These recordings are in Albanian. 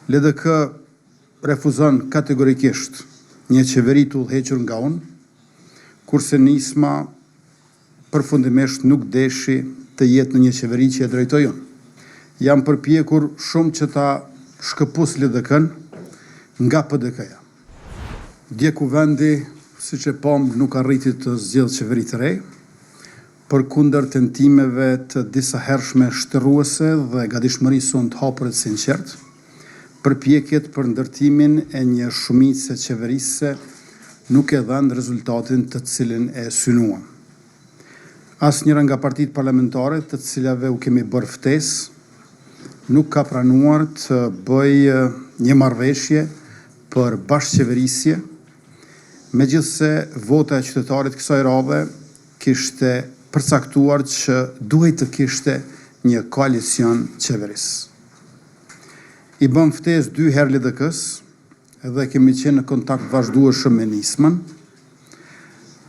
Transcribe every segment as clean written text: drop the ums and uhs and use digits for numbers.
LDK refuzon kategorikisht një qeveri të udhëhequr nga unë, kurse Nisma përfundimisht nuk deshi të jetë në një qeveri që e drejtoj unë. Jam përpjekur shumë që ta shkëpus LDK-n nga PDK-ja. Dje kuvendi, siç e pam, nuk arriti të zgjedhë qeveri të re, përkundër tentimeve të disa hershme shtërruese dhe gatishmërisë sonë të hapërit sinqert, përpjekjet për ndërtimin e një shumicë qeverisë nuk e dhanë rezultatin të cilin e synuam. Asnjëra nga partitë parlamentare të cilave u kemi bërë ftesë nuk ka pranuar të bëjë një marrëveshje për bashkëqeverisje, megjithse vota e qytetarit kësaj radhe kishte përcaktuar që duhej të kishte një koalicion qeverisë. I bëm ftesë 2 herë LDK-s dhe kemi qenë në kontakt vazhdueshëm me Nismën.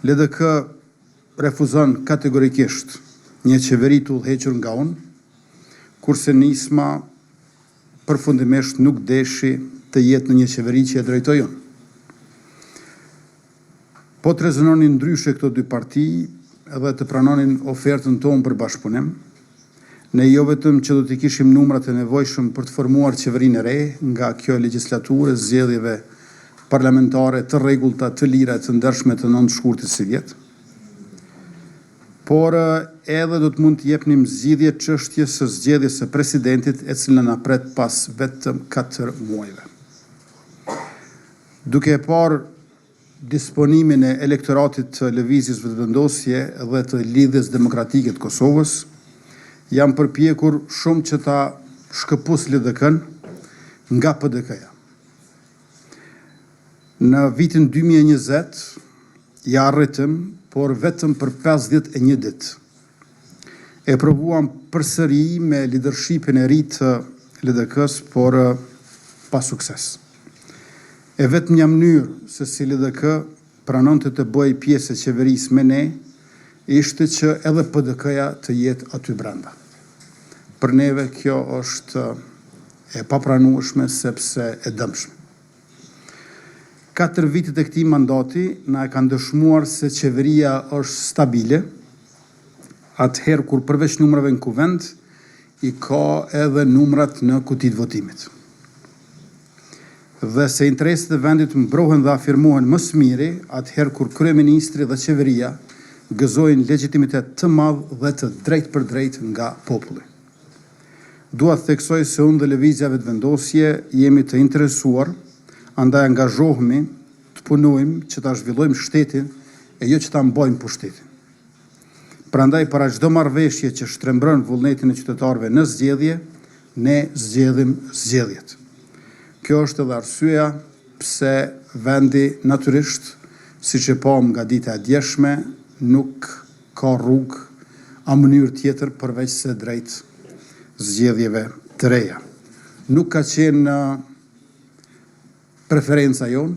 LDK refuzon kategorikisht një qeveri të udhëhequr nga unë, kurse Nisma përfundimisht nuk deshi të jetë në një qeveri që e drejtoj unë. Po të rezononin ndryshe këto 2 parti edhe të pranonin ofertën tonë për bashkëpunim, ne jo vetëm që do t'i kishim numrat e nevojshëm për të formuar qeverinë e re nga kjo legjislaturë e zgjedhjeve parlamentare të rregullta, të lira, të ndershme të 9 shkurtit si vjet, por edhe do të mund të jepnim zgjidhje çështjes së zgjedhjes së presidentit e cila na pret pas vetëm 4 muajve. Duke e parë disponimin e elektoratit të lëvizjes vetëvendosje dhe të lidhjes demokratike të Kosovës, jam përpjekur shumë që ta shkëpus LDK-n nga PDK-ja. Në vitin 2020 ja arritëm, por vetëm për 51 ditë. E provuam përsëri me leadershipin e ri të LDK-s, por pa sukses. E vetëm një mënyrë se si LDK pranonte të bëjë pjesë e qeverisë me ne, ishte që edhe PDK-ja të jetë aty brenda. Për neve kjo është e papranueshme sepse e dëmshme. 4 vitet e këtij mandati na e kanë dëshmuar se qeveria është stabile, atëherë kur përveç numrave në kuvend, i ka edhe numrat në kutitë votimit. Dhe se interesat e vendit mbrohen dhe afirmohen më së miri, atëherë kur kryeministri dhe qeveria gëzojnë legjitimitet të madh dhe të drejt për drejt nga populli. Dua të theksoj se unë dhe lëvizja vetëvendosje jemi të interesuar, andaj angazhohemi të punojmë që ta zhvillojmë shtetin e jo që ta mbajmë pushtetin. Prandaj para çdo marrëveshje që shtrembron vullnetin e qytetarëve në zgjedhje, ne zgjedhim zgjedhjet. Kjo është edhe arsyeja pse vendi natyrisht, siç e pam nga dita e djeshme, nuk ka rrugë a mënyrë tjetër përveç se drejt zgjedhjeve të reja. Nuk ka qenë preferenca jonë,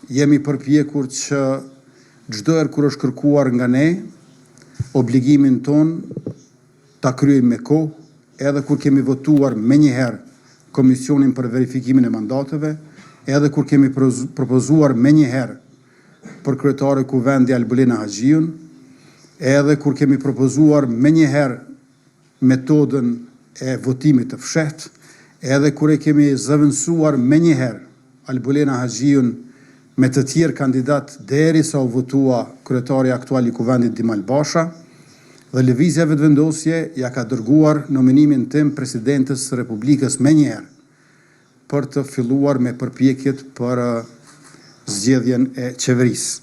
jemi përpjekur që çdo herë kur është kërkuar nga ne, obligimin ton ta kryejmë me kohë, edhe kur kemi votuar menjëherë Komisionin për verifikimin e mandateve, edhe kur kemi propozuar menjëherë për kryetare kuvendi Albulina Haxhiun, edhe kur kemi propozuar menjëherë metodën e votimit të fshehtë, edhe kur e kemi zëvendësuar menjëherë Albulina Haxhiun me të tjerë kandidat derisa u votua kryetari aktual i kuvendit Dimal Basha, dhe lëvizja vetëvendosje ja ka dërguar nominimin tim presidentes së Republikës menjëherë për të filluar me përpjekjet për zgjedhjen e qeverisë.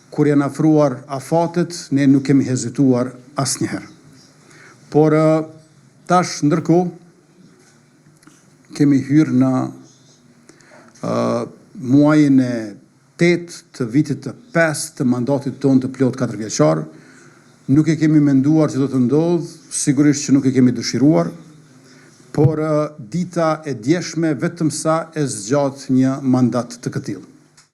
Kur janë afruar afatet, ne nuk kemi hezituar asnjëherë. Por tash ndërkohë kemi hyrë në muajin e 8 të vitit të 5 të mandatit tonë të plot 4 vjeçar. Nuk e kemi menduar që do të ndodhë, sigurisht që nuk e kemi dëshiruar, por dita e djeshme vetëm sa e zgjat një mandat të këtillë.